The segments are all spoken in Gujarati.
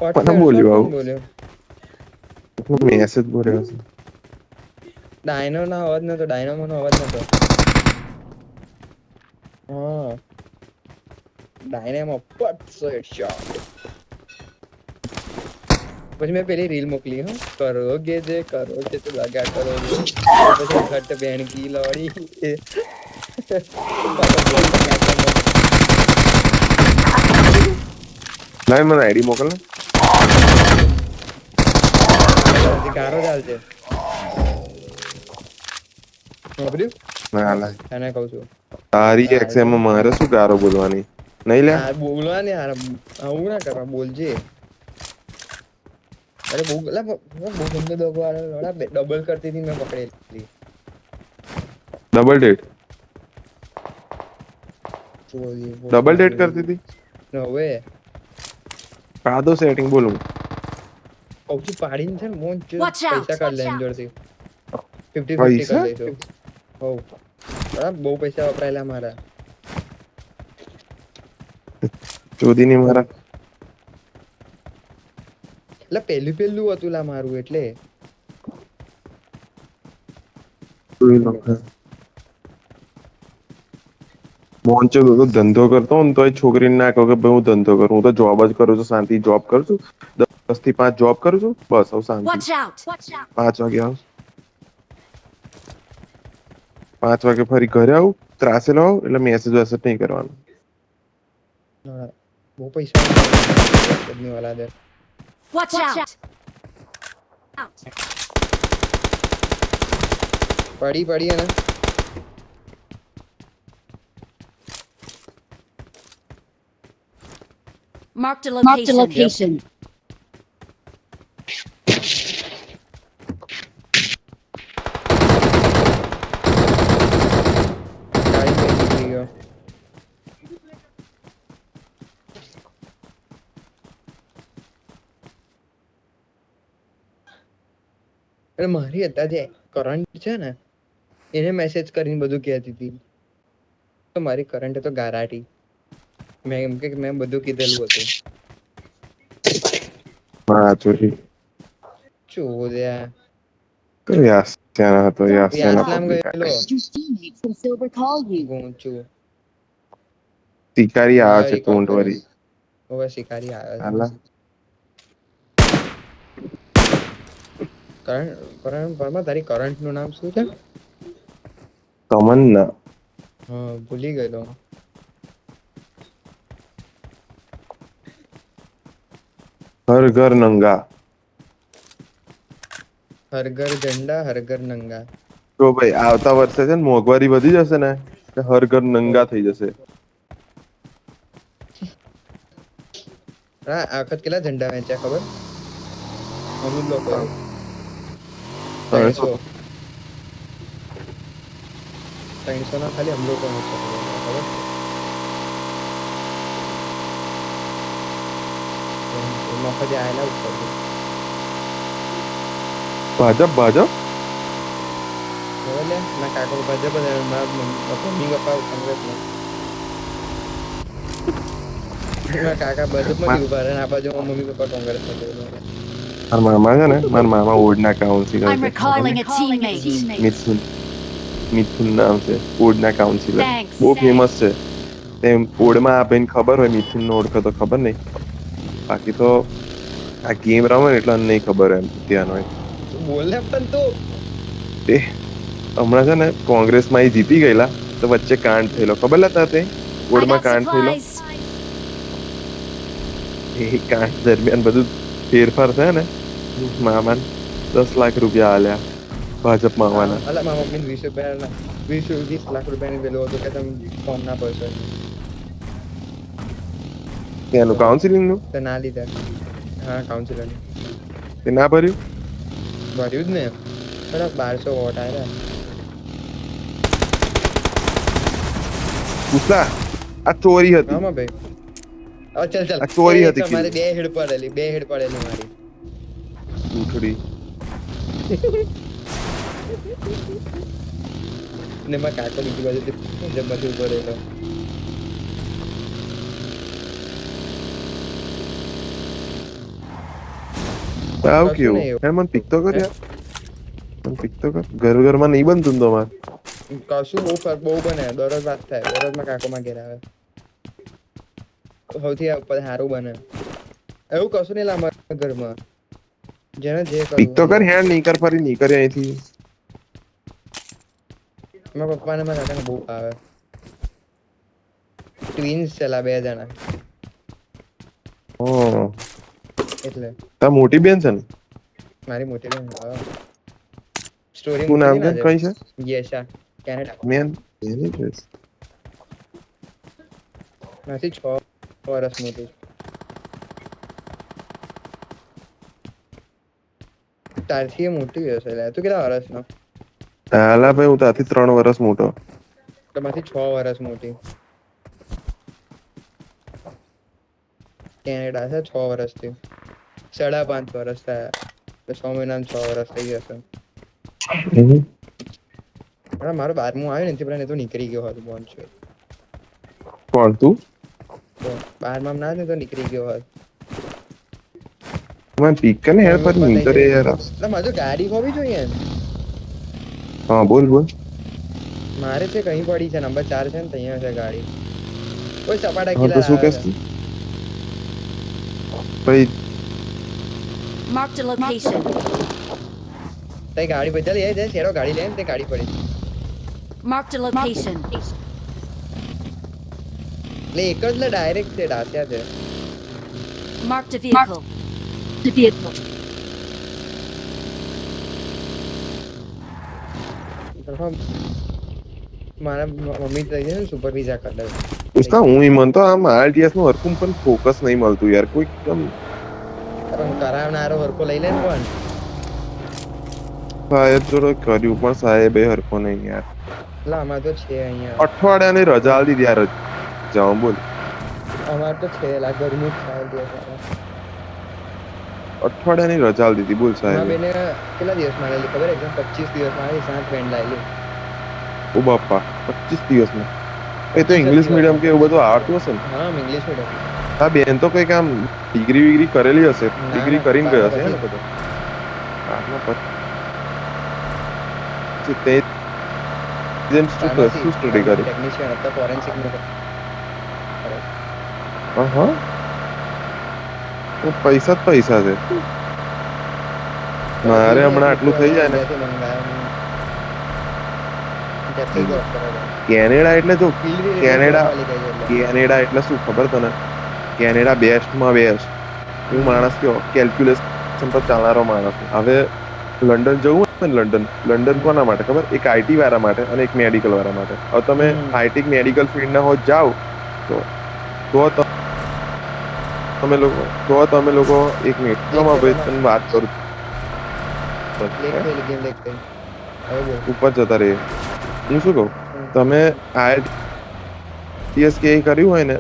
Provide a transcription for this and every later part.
મને શોટ બોલ્યો કોણ આવું બોલ્યો? મેસેજ બોલ્યો હશે. ડાયનો ના અવાજ નતો, ડાયનામો નો અવાજ નતો. હા ડાયનેમો પટ શોટ. પછી મેં પેલી રીલ મોકલી હ કરોગે જે કરોગે તો દગા કરોગે. તો પછી ઘટ બેનકી લોડી પાછા બોલતા કાકા મત. લાવ મને આઈડી મોકલ ને. એટલે હજી ગારો જ હાલ છે. સાંભળ્યું ના લા તને કઉ છું તારી હાલ છે એક્ઝામમાં મારે શું ગારો બોલવાની નઈ લ્યા. હા બોલવા ને યાર આવું ના કરવા બોલજે. અરે બહુ બહુ ગંદો દગો ડબલ કરતી હતી મેં પકડેલી. Double date. બહુ ડબલ ડેટ જોરી કરતી હતી. હવે કાદો સેટિંગ બોલું. કઉ છું પાડીને છે ને મોજ Watch out! પૈસા કાઢ લે એની જોડેથી 50-50 કરી પૈસા લઈશું. હવ બરાબર બહુ પૈસા વપરાયેલા મારા. ચોદી ની મારા. એટલે પેલું પેલું હતું લા મારું એટલે. જોઈ લો. મોહનચો તો ધંધો કરતો હો ને તો એ છોકરીને ના કહું કે ભાઈ હું ધંધો કરું હું તો જોબ જ કરું છું શાંતિ જોબ કરું છું. 10 થી 5 જોબ કરું છું બસ હવે શાંતિ. Watch out! 5 વાગે આવ. 5 વાગે ફરી ઘરે આવું ત્રાસેલો આવું એટલે મેસેજ વેસેજ નહીં કરવાનું. હા બહુ પૈસા વપરાયેલા મારા વરસાદની ઓલાદે. Watch out! પડી પડી અને Marked a Marked a location. location. ગાડી મેં નીકળી ગયો. અને મારી અત્યારે જે કરંટ છે ને એને મેસેજ કરીને બધું કહેતી હતી તો મારી કરંટ તો ગારાટી મેં એમ કે મેં બધું કીધેલું હતું. હા ચોરી ચોદ્યા કયો યાર હતો યાર યાસલામ પબ્લિક ગયેલો Your teammate from Silver called you. ગોંચું શિકારી આવે છે મારી ટોન્ટ વાળી હવે શિકારી આવ્યો છે. હાલા કરંટ તારી કરંટ નું નામ શું છે? તમન્ના. હા ભૂલી ગયેલો. હર ઘર નંગા. હર ઘર ઝંડા હર ઘર નંગા. તો ભાઈ આવતા વર્ષે છે ને મોંઘવારી વધી જશે ને હર ઘર નંગા થઈ જશે. હા આ વખત કેટલા ઝંડા વેચ્યા ખબર? અમુક લોકોએ 300 ના ખાલી અમ લોકો ખબર? મફતે આયેલા ઉપર ભાજપ બોલે ના કાકો ભાજપ મમ્મી પપ્પા કોંગ્રેસમાં. કાકા ભાજપમાં બી ઉભા રહે આ બાજુ મમ્મી પપ્પા કોંગ્રેસમાં જોડે. મારા મામા છે ને મારા મામા ઓડના કાઉન્સિલર I'm છે recalling a teammate. મિથુન મિથુન નામ છે ઓડના કાઉન્સિલર Thanks. બહુ ફેમસ છે. તેમ ઓડમાં આ ભાઈને ખબર હોય મિથુન નો ઓળખો તો ખબર નહીં બાકી તો આ ગેમ રમે ને એટલે નહીં ખબર એમ ધ્યાન હોય. બોલે પણ તું તે હમણાં છે ને કોંગ્રેસમાં એ જીતી ગયેલા તો વચ્ચે કાંડ થયેલો ખબર હતા તે I ઓડમાં got કાંડ થયેલો supplies. એ કાંડ દરમિયાન બધું ફેરફાર થયા ને મામાને 10 લાખ રૂપિયા આલ્યા ભાજપમાં આવવાના. અલા મારા મમ્મીને 20 લાખ રૂપિયાની પેલું હતું કે તમે ફોર્મ ના ભરશો એનું કાઉન્સિલિંગ નું તો ના લીધા. હા કાઉન્સિલર તે ના ભર્યું. ભર્યું જ ને બરાબર 1200 વોટ આવ્યા. પૂછલા આ ચોરી હતી હા ભાઈ ચાલ ચાલ આ ચોરી હતી મારે કીધું બે હેડ પડેલી મારી ઉઠડી ને મારા કાકો બીજી બાજુથી જમવાથી ઉભો રહેલો. આવ કશું કેવું નહીં હે મને પીક તો કર યાર મને પીક તો કર ઘરમાં નહીં બનતું ને તમારે કશું બહુ બને દરરોજ વાત થાય દરરોજમાં કાકોમાં ઘેર આવે સૌથી ઉપર સારું બને એવું કશું નહીં અમારા ઘરમાં જેને જે પીક તો કરવું કર હેડ નહીં કર ફરી નહીં કરે અહીંથી મારા પપ્પાને મારા કાકાને બહુ આવે ટ્વિન્સ છેલા 2 જણા ઓ એટલે તા મોટી બેન છે ને મારી મોટી બેન સ્ટોરી તું નામ કે કઈ છે યેશા કેનેડા મેન એની છે માથી 6 વર્ષ મોટી તારથી એ મોટી હશે લે તું કેટલા વર્ષનો હાલા ભાઈ હું તાથી 3 વર્ષ મોટો તમારથી 6 વર્ષ મોટી કેનેડા છે 6 વર્ષથી 5.5 વર્ષ થયા તો 6 મહિનામાં 6 વર્ષ થઈ જશે મારું 12મું આવ્યું ને તે પેલા તો નીકળી ગયો હતો બોન છે કોણ તું તો 12માં ના ને તો નીકળી ગયો હોત મને પીક કર ને હેડ ફરી નહીં કરે યાર એટલે મારે તો ગાડી હોવી જોઈએ ને હા બોલ બોલ મારે છે કहीं પડી છે નંબર 4 છે ને ત્યાં છે ગાડી કોઈ સપાટા હા તો કિલા શું કહેશ તું ભાઈ Marked a location. તઈ ગાડી બદલ એ છે શેરો ગાડી લઈને તે ગાડી પડી Marked a location. એટલે એક જ લે ડાયરેક્ટ છે ડાસ્યા છે Marked a vehicle. The vehicle. મારા મમ્મી તો છે ને સુપર વિઝા કરી દે उसका હું ઈ મન તો આમ આરટીએસ નું હરકું પણ ફોકસ નહીં મળતું યાર કોઈ એકદમ પણ કરાવનારો હરકો લઈ લે ને પણ સાહેબ જોડે કર્યું પણ સાહેબ એ હરકો નહીં યાર એટલે અમાર તો છે અહીંયા અઠવાડિયાની રજા આલી દીધી યાર જાઉં બોલ અમાર તો છે લા ગરમી થાય દિવસ અઠવાડિયાની રજા આલી દીધી બોલ મારા સાહેબ બેને કેટલા દિવસ માં ખબર એકદમ 25 દિવસ માં આવી 7 પેન્ટ લાવી ઓ બાપા 25 દિવસમાં એ તો ઇંગ્લિશ મીડિયમ કે એવું બધું આવડતું હશે ને હા ઇંગ્લિશ મીડિયમ આ બેન તો કઈક આમ ડિગ્રી વિગ્રી કરેલી હશે ડિગ્રી ના, કરીને ગયો હશે બાર ને બધો આટલા પછી તે જેમ શું સ્ટડી કરી ટેકનિશિયન હતા ફોરેન્સિક નો હા તો પૈસા જ પૈસા છે મારે હમણાં આટલું થઈ જાય ને કેનેડા એટલે જો કેનેડા એટલે શું ખબર તને કેનેડા બેસ્ટમાં બેસ્ટ હું માણસ કયો કેલ્ક્યુલેશન પર ચાલનારો માણસ છું. હવે લંડન જવું હોય ને લંડન કોના માટે ખબર એક આઈટી વાળા માટે અને એક મેડિકલ વાળા માટે હવે તમે આઈટી મેડિકલ ફિલ્ડના હો જાઓ તો તમે લોકો એક મિનિટ ભાઈ તને વાત કરું ઉપર જતા રહીએ હું શું કહું તમે આઈએલટીએસ કે કર્યું હોય ને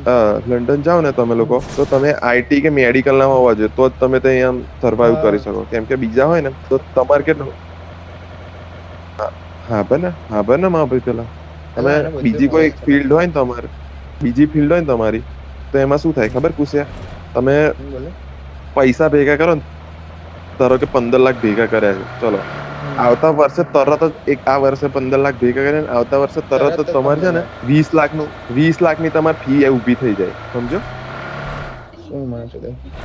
લંડન જાઓ ને તમે લોકો તો તમે આઈટી કે મેડિકલ ના હોવા જોઈએ તો જ તમે ત્યાં સર્વાઈવ કરી શકો કેમ કે બીજા હોય ને તો તમારે કેટલું હા બને માં ભાઈ પેલા તમે બીજી કોઈ ફિલ્ડ હોય ને તમારે બીજી ફિલ્ડ હોય ને તમારી તો એમાં શું થાય ખબર પૂછ્યા તમે પૈસા ભેગા કરો ને ધારો કે 15 લાખ ભેગા કર્યા છે ચલો આવતા વર્ષે તરત જ આ વર્ષે 15 લાખ ભેગા કરીને આવતા વર્ષે તરત જ તમારે છે ને 20 લાખની તમારી ફી ઊભી થઈ જાય સમજો શું માણસો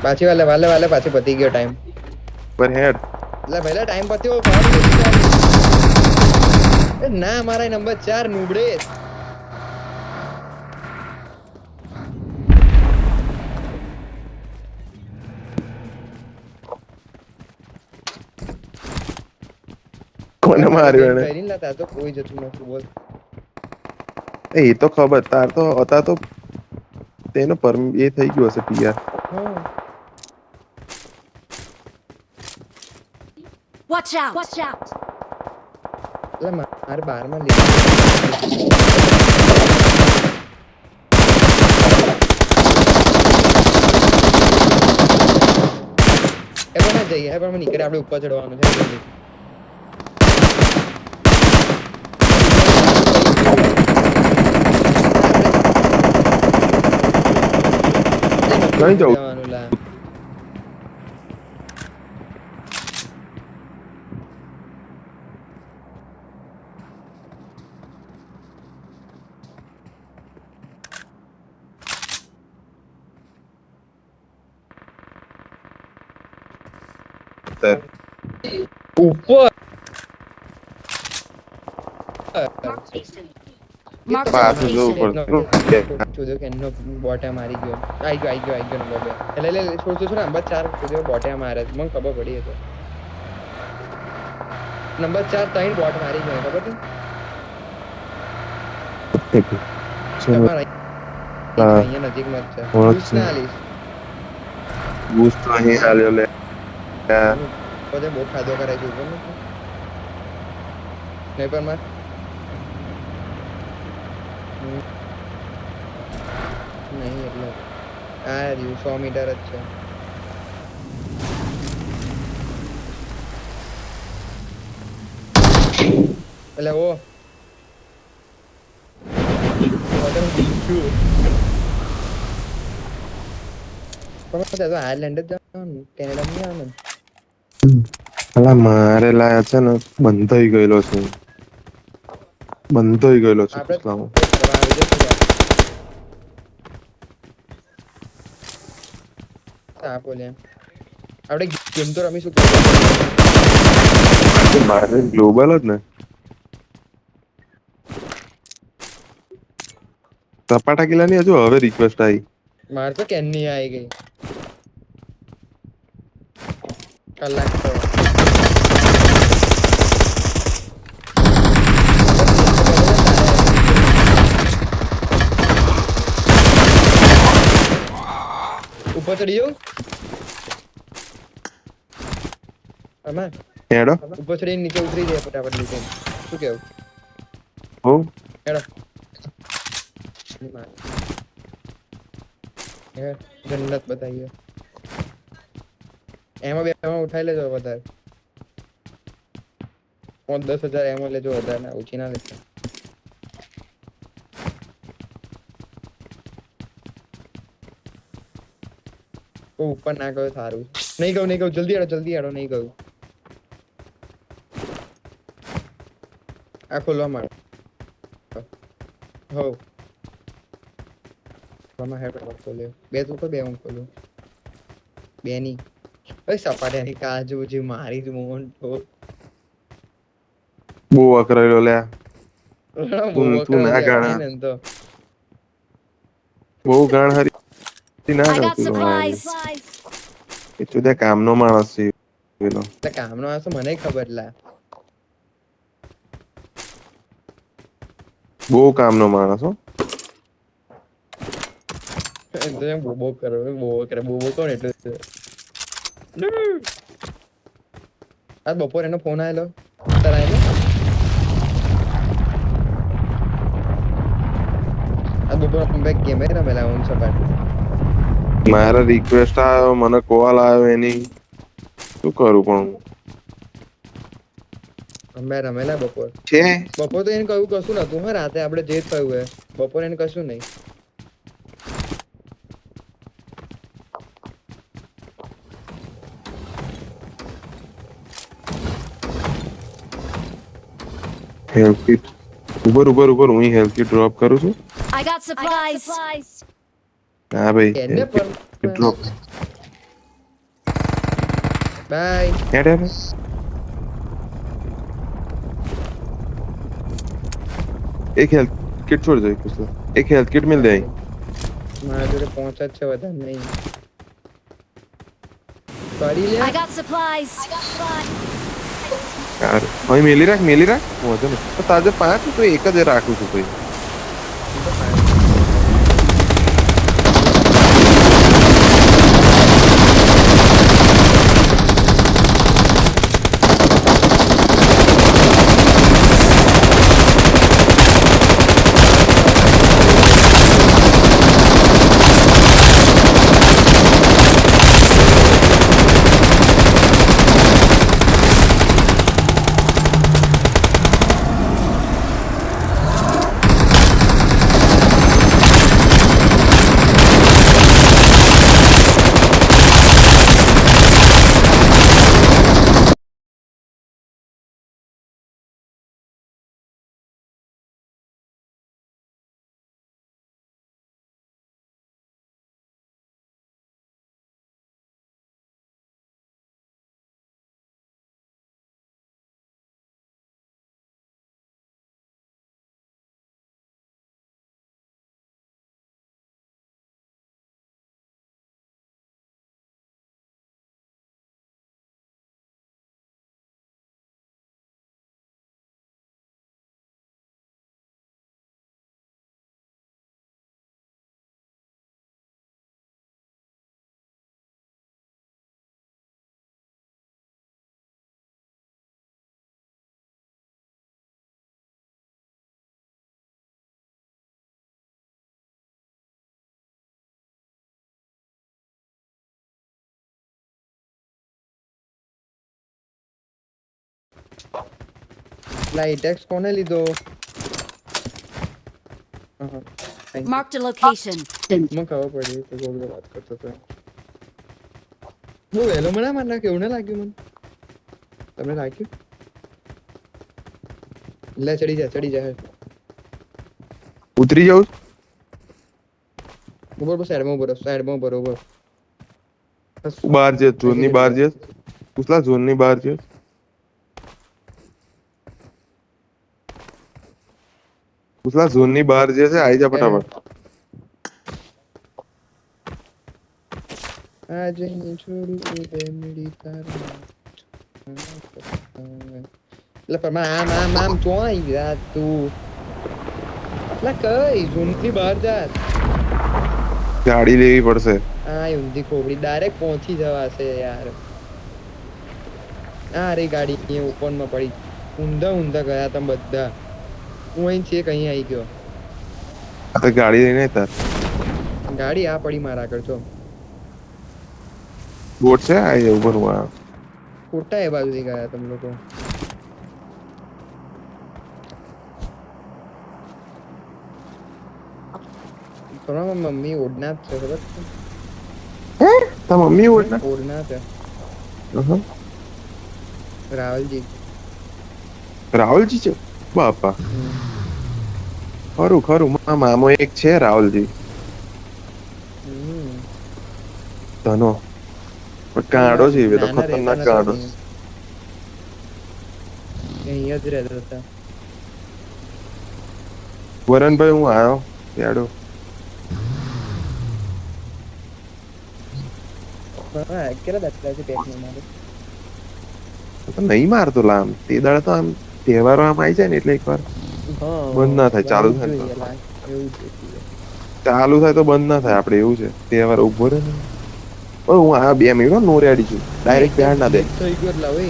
પાછી વાલે પાછી પતી ગયો ટાઈમ પર હેડ એટલે પહેલા ટાઈમ પત્યો ના મારા નંબર 4 નુબડે કોને માર્યો એને કરીને લાતા તો કોઈ જતું નથી બોલ એ તો ખબર તાર તો હતા તો તેનો એ થઈ ગયો હશે PR Watch out! Watch out. એટલે મારે 12 માં જઈએ પણ નીકળે આપણે ઉપર ચડવાનું છે કઈ જવું સર ઉપર Marked a પાછું જો location. ઉપર ચોદો કેનનો બોટે મારી ગયો આઈ ગયો નંબર 2 એટલે લે છોડ નંબર 4 ચોદો બોટે મારે છે. મને ખબર પડી હતો નંબર 4 ત્રણ બોટ મારી ગયો ખબર છે તમારા હા. અહીંયા નજીકમાં જ છે ઓળખ બૂસ્ટ છે. ના આલીશ બૂસ્ટ તો અહીં આલ્યો લે પોતે બહુ ફાયદો કરે છે ઉપર નહીં પણ માર નહીં એટલે આ રહ્યું 100 મીટર જ છે એટલે ઓ આયર્લેન્ડ જ જવાનું કેનેડા નહીં આવવાનું અલા મારે લાયા છે ને બંધ થઈ ગયેલો છે બંધ થઈ ગયેલો છે આપણે પુસલામાં. કરવા આવી જશે હા બોલે આપણે ગેમ તો રમીશું મારે ગ્લોબલ જ ને સપાટા કિલ્લાની હજુ હવે રિક્વેસ્ટ આવી માર તો કેનની આવી ગઈ કલાક તો ઉપર ચડી જાઉં આમાં હેડો ઉપર ચડીને નીચે ઉતરી જાય ફટાફટ નીચે શું કેવું હો હેડો જન્નત બતાવીએ એમાં ઉઠાઈ લેજો વધારે 5-10,000 એમાં લેજો વધારે ના ઓછી ના લેજો ઉપર ના ગયો સારું નહીં ગયું જલ્દી હેડો નહીં ગયું આ ખોલવા માંડ હો આમાં હેડ ખોલ્યો બે તું તો બે હું ખોલું બે ની ઓય સપાટીની કાજુ જે મારી જ મોહન તો બહુ અકરાયેલો લે તું ના ગાણા તો બહુ ગાણ હરી ના I got કરતી supplies. એ ચુદે કામનો માણસ છે પેલો એટલે કામનો આ તો મને ખબર લા બહુ કામનો માણસ હો એમ તો એમ બોબો કોણ એટલે આજ બપોર એનો ફોન આવેલો તારા આવેલો આજ બપોર બેક ગેમ રમેલા હું સપાટી મારા રિક્વેસ્ટ આવ્યો મને કોલ આવ્યો એની શું કરું પણ અમે રમેલા બપોર છે તો એને કહ્યું કશું નતું હા રાતે આપણે જે થયું હે બપોર એને કશું નહીં હેલ્પ કિટ ઉપર હું હેલ્પ કિટ ડ્રોપ કરું છું I got supplies. હા ભાઈ એને help kit પણ drop. બાય હેડ હેડ એક હેલ્થ કિટ છોડ દો એક હેલ્થ કિટ મિલ દે મારા જોડે પહોંચ જ છે વધારે નહીં કરી લે I got supplies. યાર ભાઈ મેલી રાખ વાંધો નહીં તો તાજે 5 તો એક જ રાખું છું ભાઈ લાઈટ એક્સ કોને લીધો? હા Marked a location. મને ખબર પડી કે ગોગલો વાત કરતો હતો. બહુ વહેલો મને માર નાખ્યો એવું ના લાગ્યું મને? તમને લાગ્યું? લે ચડી જા ઉતરી જાઉં ઉપર સાઈડમાં બરોબર બહાર જે ઝોનની બહાર જે ઉસલા ઝોનની બહાર જે ઉસલા ઝોનની બહાર જે છે આઈ જા ફટાફટ. આજ નહીં છોડું કે મેરી તારા એટલે પણ આમ ચોઈ ગયા તું એટલે કઈ ઝોનની બહાર જા ગાડી લેવી પડશે. આ ઊંધી ખોબડી ડાયરેક્ટ પહોંચી જવાશે યાર. આ રે ગાડી અહીંયા ઓપનમાં પડી ઊંધા ગયા તમે બધા. હું અહીં છે કहीं આવી ગયો. આ તો ગાડી લઈને તાર ગાડી આ પડી મારા આગળ છો બોટ છે આ ઉપર હું આ ખોટા એ બાજુથી ગયા તમે લોકો. તમારા મમ્મી ઓઢના જ છે ખબર છે? તા મમ્મી ઓળના ઓઢના છે રાહુલજી. રાહુલજી છે બાપા. ખરું મારા મામો એક છે રાહુલજી ધનો પણ કાંડો છે એ તો ખતરનાક કાંડો. અહીંયા જ રહેતા હતા. વરણભાઈ હું આવ્યો યાડો કેટલા દાખલા છે પેકમાં મારે? તો નહીં મારતો લામ તે દાડે તો આમ તહેવારો આમ આવી જાય ને એટલે એકવાર બંધ ના થાય ચાલુ થાય ને એવું છે ચાલુ થાય તો બંધ ના થાય આપડે એવું છે તહેવાર ઉભો રહે ને. હું આ 2 મિનિટ નો રેડી છું ડાયરેક્ટ બેહાડ ના દે. થઈ ગયો એટલે હવે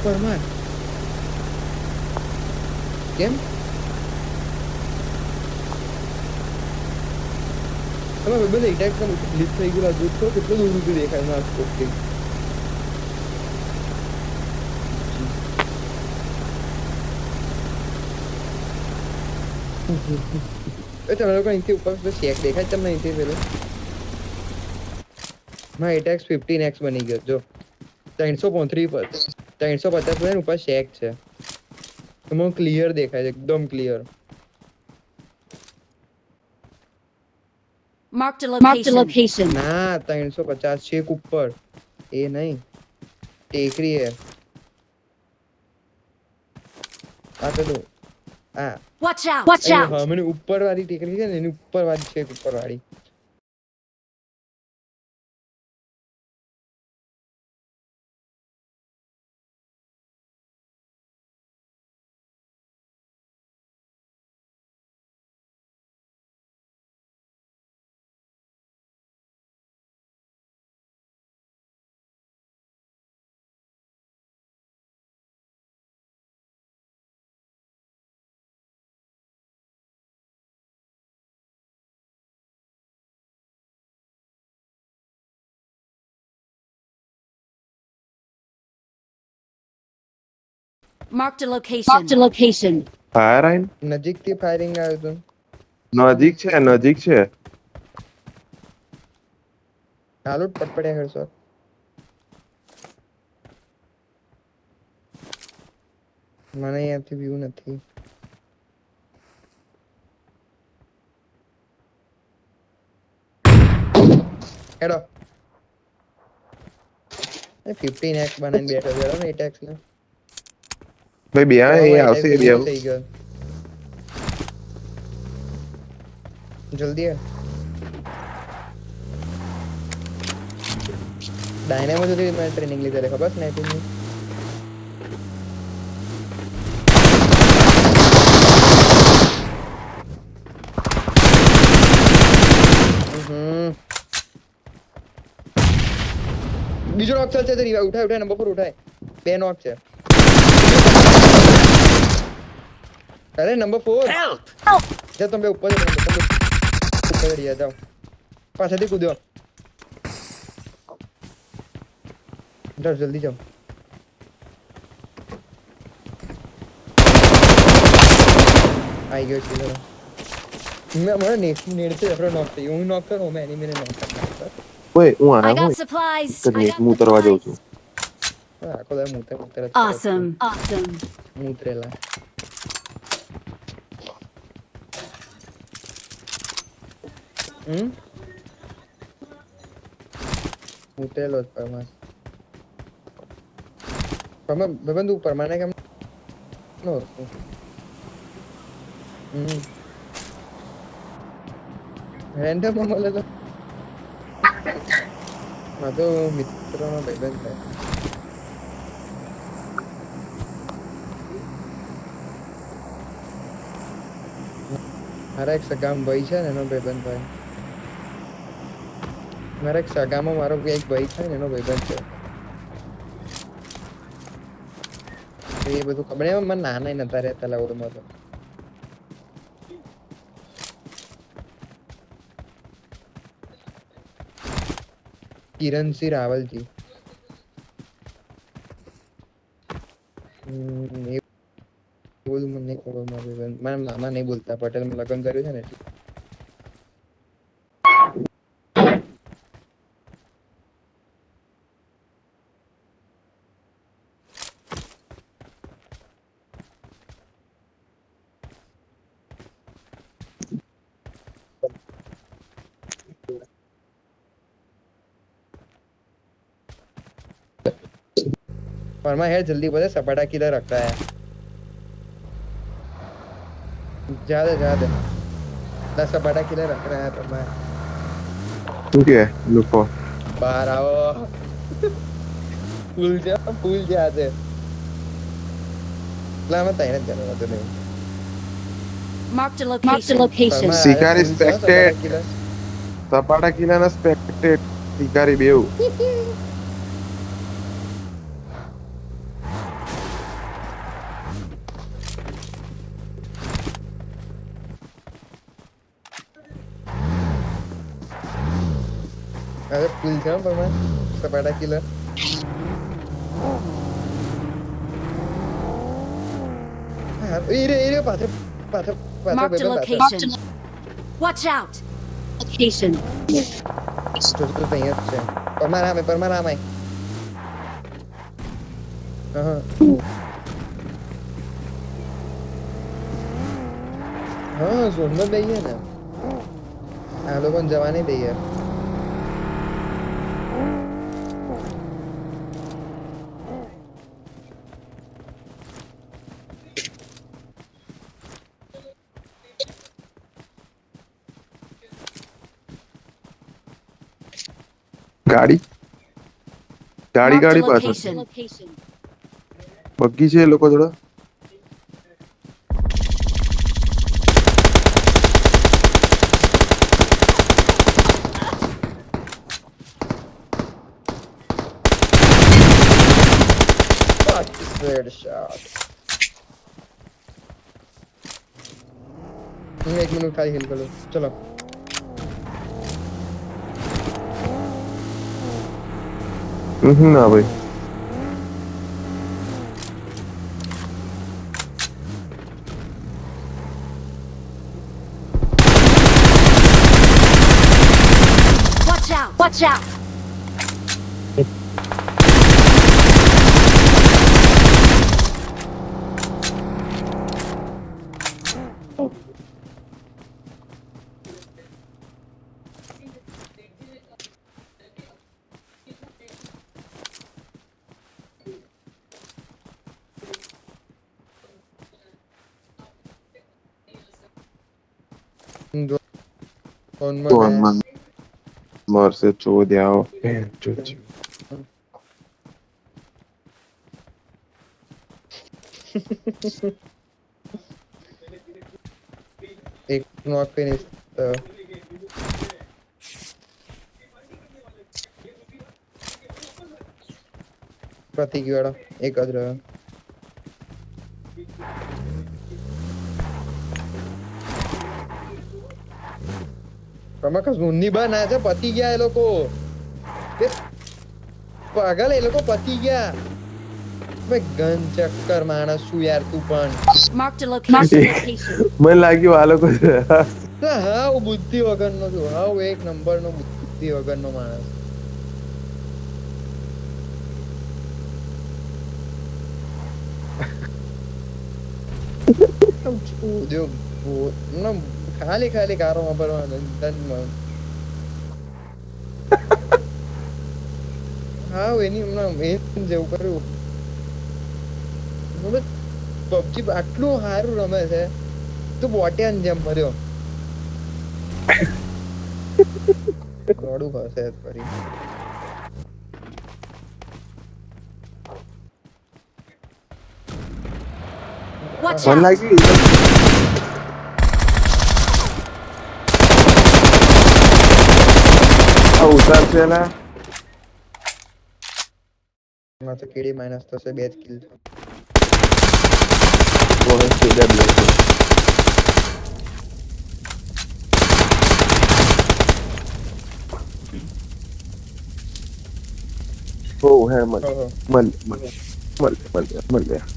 પરમાર કેમ તમે બધા એટેક માં ક્લિક થઈ ગયેલા જો તો કેટલો દૂર સુધી દેખાય ના સ્કોપથી. એ તમે લોકો અહીંથી ઉપર શેક દેખાય તમને અહીંથી પેલું માં એટેક્સ 15x બની ગયો જો 335 પર 350 પર ઉપર શેક છે એમાં ક્લિયર દેખાય છે એકદમ clear. Marked a Marked a location. location. ના 350 શેક ઉપર એ નહીં ટેકરી હે આ પેલું આ Watch out. Watch out. હા મને ઉપર વાળી ટેકરી છે ને એની ઉપર વાળી શેક ઉપર વાળી. Marked a Marked a location. location. Fire આઈને નજીકથી ફાયરિંગ આવ્યું હતું. નજીક છે હાલો પટપટ્યા કરશો. મને અહીંયાથી વ્યૂ નથી. હેડો 15x બનાવીને બેઠો છે ને એટેક્સ ને ભાઈ બે એ આવશે એ બે થઈ ગયો જલ્દી ડાયનામો સુધી મેં ટ્રેનિંગ લીધી છે ખબર સ્નાઇપિંગ ની બીજો નોક ચાલશે તો રીવા ઉઠાય નંબર પર ઉઠાય બે નોક છે અરે નંબર 4 જા તમે ઉપર ચડી જાઓ પાછળથી કૂદ્યો જાઓ જલ્દી જાઓ આઈ ગયો છે જરા મેં મને નેડ થી આપણે નોક થઈ હું નોક કરું મેં એનિમીને નોક કરતા ઓય હું I આના got હું supplies. કદી હું ઉતરવા જાઉં છું આખો દા મૂતે Awesome. Awesome. મૂતરેલા મૂતરેલો જ પરમાન તું પરમાને કેમ નો રેન્ડમ મળે તો મારો મિત્રનો ભાઈબંધ છે મારા એક સગામ ભાઈ છે ને એનો ભાઈબંધ ભાઈ મારા એક સગામાં મારો એક ભાઈ છે ને એનો ભાઈબંધ છે એ બધું ખબર નહીં મને નાના નતા રહેતા લાવડમાં તો કિરણસિંહ રાવલજી એ બધું મને નહીં ખબર મારા મામા નહીં બોલતા પટેલ માં લગ્ન કર્યું છે ને એટલે परमा है जल्दी बोले सपाटा किधर रखता है जा दे 10 सपाटा किधर रख रहा है परमा શું કે લોકો बाहर आओ भूल जा दे ला मैं तैनात करने वाला नहीं Marked a Marked a location. location. શિકારી સ્પેક્ટેડ સપાટા કિલ્લાના સ્પેક્ટેડ શિકારી બેવ अरे पुल जाओ परमा सपाटा किलर ये पाथे Marked a location. Watch out. Location. तो नहीं है परमा में हाँ जोन में गई है ना आ लोगों ने जवानी दी है ગાડી ગાડી Marked a ગાડી પાછળ location. Location. બગ્ગી છે એ લોકો જોડે Third shot. एक मिनट खाली हिल कर लो चलो ના ભાઈ Watch out. Watch out. कौन ફોનમાં મરશે ચોદ્યાઓ ચોચ્યું एक नॉक पे नहीं प्रतीक वाला एक अदर પ્રમાકસ મુન્ની બન આ છે પતી ગયા એ લોકો પાગલ એ લોકો પતી ગયા બે ગન ચક્કર માણસ શું યાર તું પણ Marked a location. મને લાગ્યું આ લોકો હાવ બુદ્ધિ વગરનો છું હાવ એક નંબરનો બુદ્ધિ વગરનો માણસ જો ખાલી ખાલી કારો વાપરવાનો હાવ એની હમણાં જેવું કર્યું પબજી આટલું સારું રમે છે તું બોટિયાન જેમ મર્યો રોડું હશે ફરી Watch મને out! લાગ્યું આ ઉતાર છે એલા માં તો કેડી માઇનસ થશે 2 જ કિલ બોનસ કે ડબલ ઓ હે મલ ઓહો મલ મલ મલ મલ મલ